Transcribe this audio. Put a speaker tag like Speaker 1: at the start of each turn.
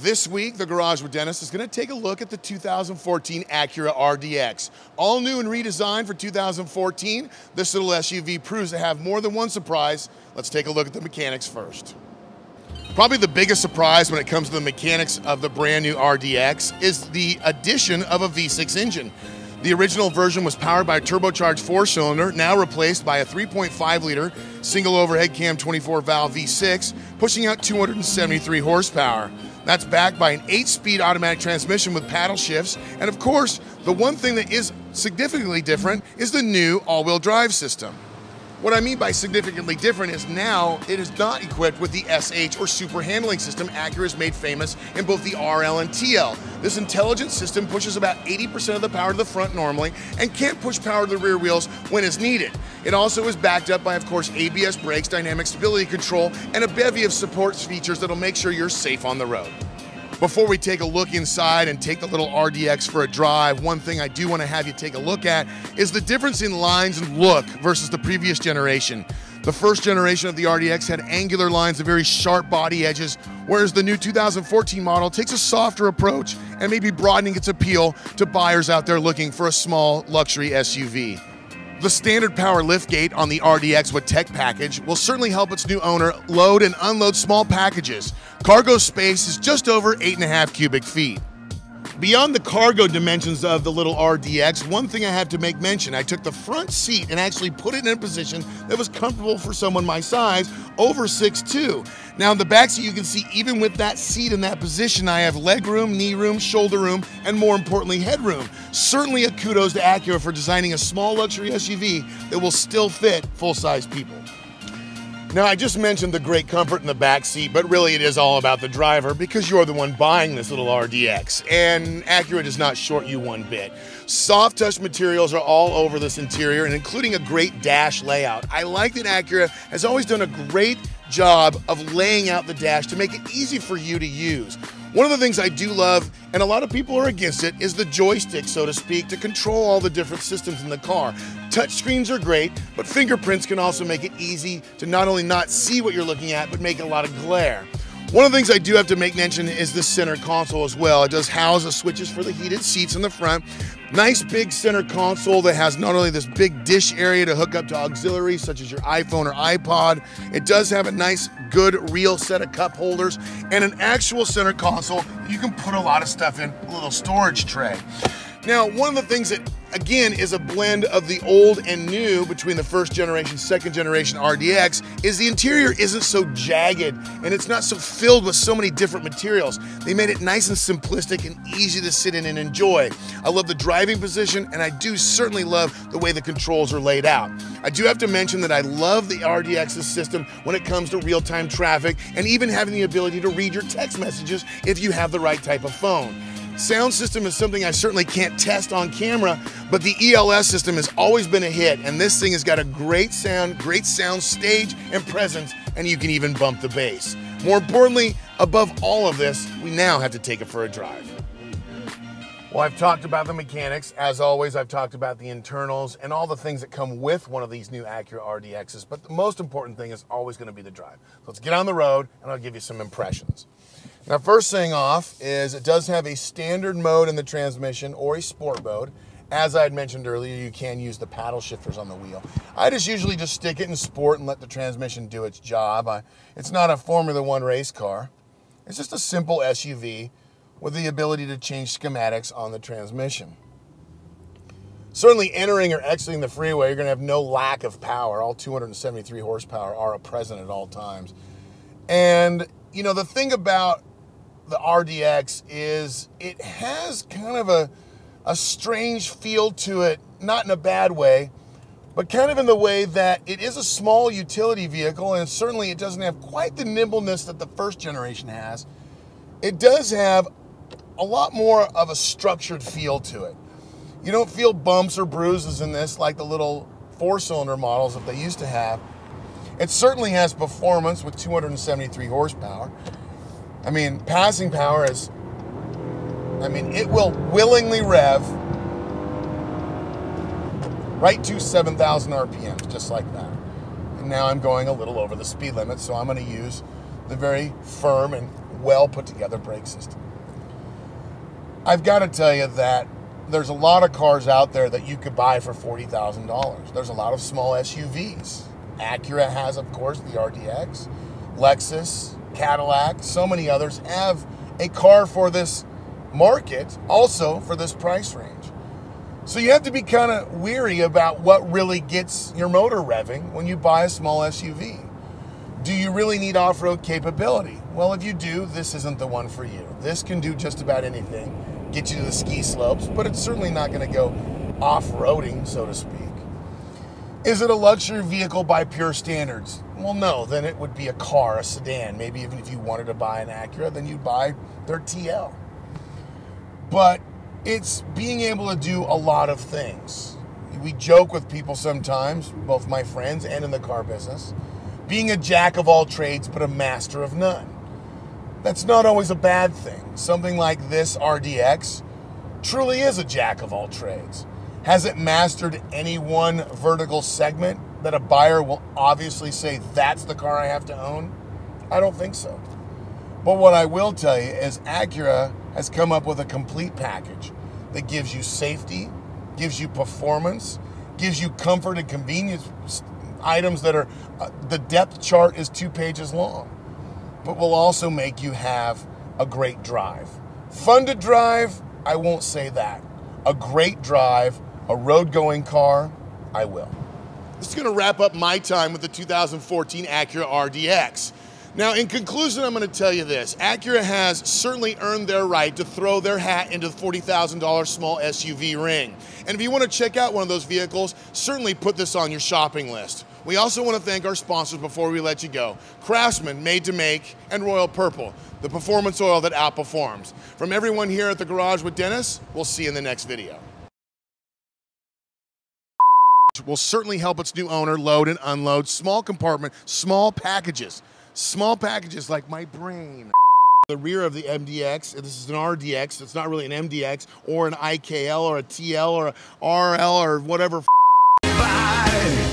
Speaker 1: This week, the Garage with Dennis is going to take a look at the 2014 Acura RDX. All new and redesigned for 2014, this little SUV proves to have more than one surprise. Let's take a look at the mechanics first. Probably the biggest surprise when it comes to the mechanics of the brand new RDX is the addition of a V6 engine. The original version was powered by a turbocharged 4-cylinder, now replaced by a 3.5-liter single overhead cam 24-valve V6, pushing out 273 horsepower. That's backed by an 8-speed automatic transmission with paddle shifts, and of course, the one thing that is significantly different is the new all-wheel drive system. What I mean by significantly different is now it is not equipped with the SH or super handling system Acura has made famous in both the RL and TL. This intelligent system pushes about 80% of the power to the front normally and can't push power to the rear wheels when it's needed. It also is backed up by, of course, ABS brakes, dynamic stability control, and a bevy of support features that'll make sure you're safe on the road. Before we take a look inside and take the little RDX for a drive, one thing I do want to have you take a look at is the difference in lines and look versus the previous generation. The first generation of the RDX had angular lines and very sharp body edges, whereas the new 2014 model takes a softer approach and maybe broadening its appeal to buyers out there looking for a small luxury SUV. The standard power liftgate on the RDX with Tech package will certainly help its new owner load and unload small packages. Cargo space is just over 8.5 cubic feet. Beyond the cargo dimensions of the little RDX, one thing I have to make mention, I took the front seat and actually put it in a position that was comfortable for someone my size, over 6'2". Now in the back seat, you can see even with that seat in that position, I have leg room, knee room, shoulder room, and more importantly, headroom. Certainly a kudos to Acura for designing a small luxury SUV that will still fit full-size people. Now, I just mentioned the great comfort in the back seat, but really it is all about the driver because you're the one buying this little RDX, and Acura does not short you one bit. Soft touch materials are all over this interior, and including a great dash layout. I like that Acura has always done a great job of laying out the dash to make it easy for you to use. One of the things I do love, and a lot of people are against it, is the joystick, so to speak, to control all the different systems in the car. Touchscreens are great, but fingerprints can also make it easy to not only not see what you're looking at, but make a lot of glare. One of the things I do have to make mention is the center console as well. It does house the switches for the heated seats in the front. Nice big center console that has not only this big dish area to hook up to auxiliaries such as your iPhone or iPod, it does have a nice, good, real set of cup holders and an actual center console you can put a lot of stuff in, a little storage tray. Now, one of the things that, again, is a blend of the old and new between the first generation, second generation RDX is the interior isn't so jagged and it's not so filled with so many different materials. They made it nice and simplistic and easy to sit in and enjoy. I love the driving position, and I do certainly love the way the controls are laid out. I do have to mention that I love the RDX's system when it comes to real-time traffic and even having the ability to read your text messages if you have the right type of phone. Sound system is something I certainly can't test on camera, but the ELS system has always been a hit, and this thing has got a great sound stage and presence, and you can even bump the bass. More importantly, above all of this, we now have to take it for a drive. Well, I've talked about the mechanics. As always, I've talked about the internals and all the things that come with one of these new Acura RDXs, but the most important thing is always going to be the drive. So let's get on the road, and I'll give you some impressions. Now, first thing off is it does have a standard mode in the transmission or a sport mode. As I had mentioned earlier, you can use the paddle shifters on the wheel. I usually just stick it in sport and let the transmission do its job. It's not a Formula One race car. It's just a simple SUV with the ability to change schematics on the transmission. Certainly entering or exiting the freeway, you're going to have no lack of power. All 273 horsepower are present at all times. And, you know, the thing about the RDX is it has kind of a strange feel to it, not in a bad way, but kind of in the way that it is a small utility vehicle, and certainly it doesn't have quite the nimbleness that the first generation has. It does have a lot more of a structured feel to it. You don't feel bumps or bruises in this like the little 4-cylinder models that they used to have. It certainly has performance with 273 horsepower. I mean, passing power is, it will willingly rev right to 7,000 RPMs, just like that. And now I'm going a little over the speed limit, so I'm going to use the very firm and well put together brake system. I've got to tell you that there's a lot of cars out there that you could buy for $40,000. There's a lot of small SUVs. Acura has, of course, the RDX. Lexus, Cadillac, so many others have a car for this market, also for this price range. So you have to be kind of weary about what really gets your motor revving when you buy a small SUV. Do you really need off-road capability? Well, if you do, this isn't the one for you. This can do just about anything, get you to the ski slopes, but it's certainly not going to go off-roading, so to speak. Is it a luxury vehicle by pure standards? Well, no, then it would be a car, a sedan. Maybe even if you wanted to buy an Acura, then you'd buy their TL. But it's being able to do a lot of things. We joke with people sometimes, both my friends and in the car business, being a jack of all trades, but a master of none. That's not always a bad thing. Something like this RDX truly is a jack of all trades. Has it mastered any one vertical segment that a buyer will obviously say, that's the car I have to own? I don't think so. But what I will tell you is Acura has come up with a complete package that gives you safety, gives you performance, gives you comfort and convenience items that are, the depth chart is 2 pages long, but will also make you have a great drive. Fun to drive, I won't say that. A great drive, a road-going car, I will. This is going to wrap up my time with the 2014 Acura RDX. Now, in conclusion, I'm going to tell you this. Acura has certainly earned their right to throw their hat into the $40,000 small SUV ring. And if you want to check out one of those vehicles, certainly put this on your shopping list. We also want to thank our sponsors before we let you go. Craftsman, Made to Make, and Royal Purple, the performance oil that outperforms. From everyone here at the Garage with Dennis, we'll see you in the next video. Will certainly help its new owner load and unload small compartment, small packages like my brain. The rear of the MDX, this is an RDX, it's not really an MDX or an IKL or a TL or a RL or whatever. Bye.